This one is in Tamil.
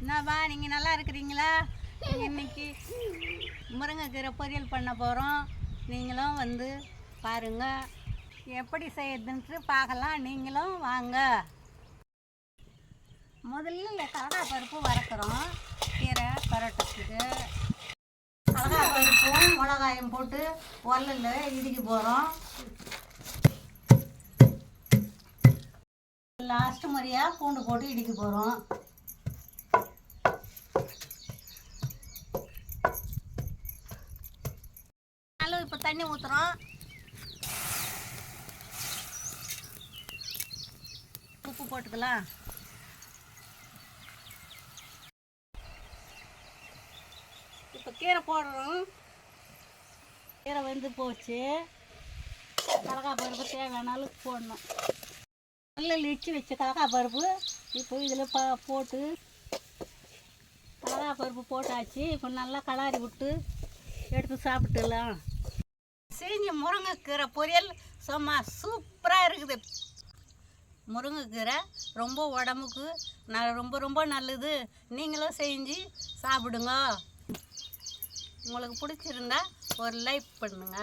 என்னப்பா நீங்கள் நல்லா இருக்கிறீங்களா? இன்னைக்கு முருங்கைக்கீரை பொரியல் பண்ண போகிறோம். நீங்களும் வந்து பாருங்கள், எப்படி செய்யறதுன்ட்டு பார்க்கலாம். நீங்களும் வாங்க. முதல்ல கடலை பருப்பு வறுக்கிறோம். கீரை பரோட்டத்துக்கு கடலை பருப்பும் மிளகாயும் போட்டு உரலில் இடிக்க போகிறோம். லாஸ்ட் முறையாக பூண்டு போட்டு இடிக்க போகிறோம். இப்போ தண்ணி ஊற்றுறோம். உப்பு போட்டுக்கலாம். இப்போ கீரை போடுறோம். கீரை வெந்து போச்சு. கடலக்காய் பருப்பு தேவையான அளவுக்கு போடணும். நல்லா இடிச்சு வச்ச கடலக்காய் பருப்பு இப்போ இதில் போட்டு கடலக்காய் பருப்பு போட்டாச்சு. இப்போ நல்லா கலாரி விட்டு எடுத்து சாப்பிட்டுலாம். செஞ்ச முருங்கைக்கீரை பொரியல் சும்மா சூப்பராக இருக்குது. முருங்கைக்கீரை ரொம்ப உடம்புக்கு ரொம்ப ரொம்ப நல்லது. நீங்களும் செஞ்சு சாப்பிடுங்க. உங்களுக்கு பிடிச்சிருந்தா ஒரு லைக் பண்ணுங்க.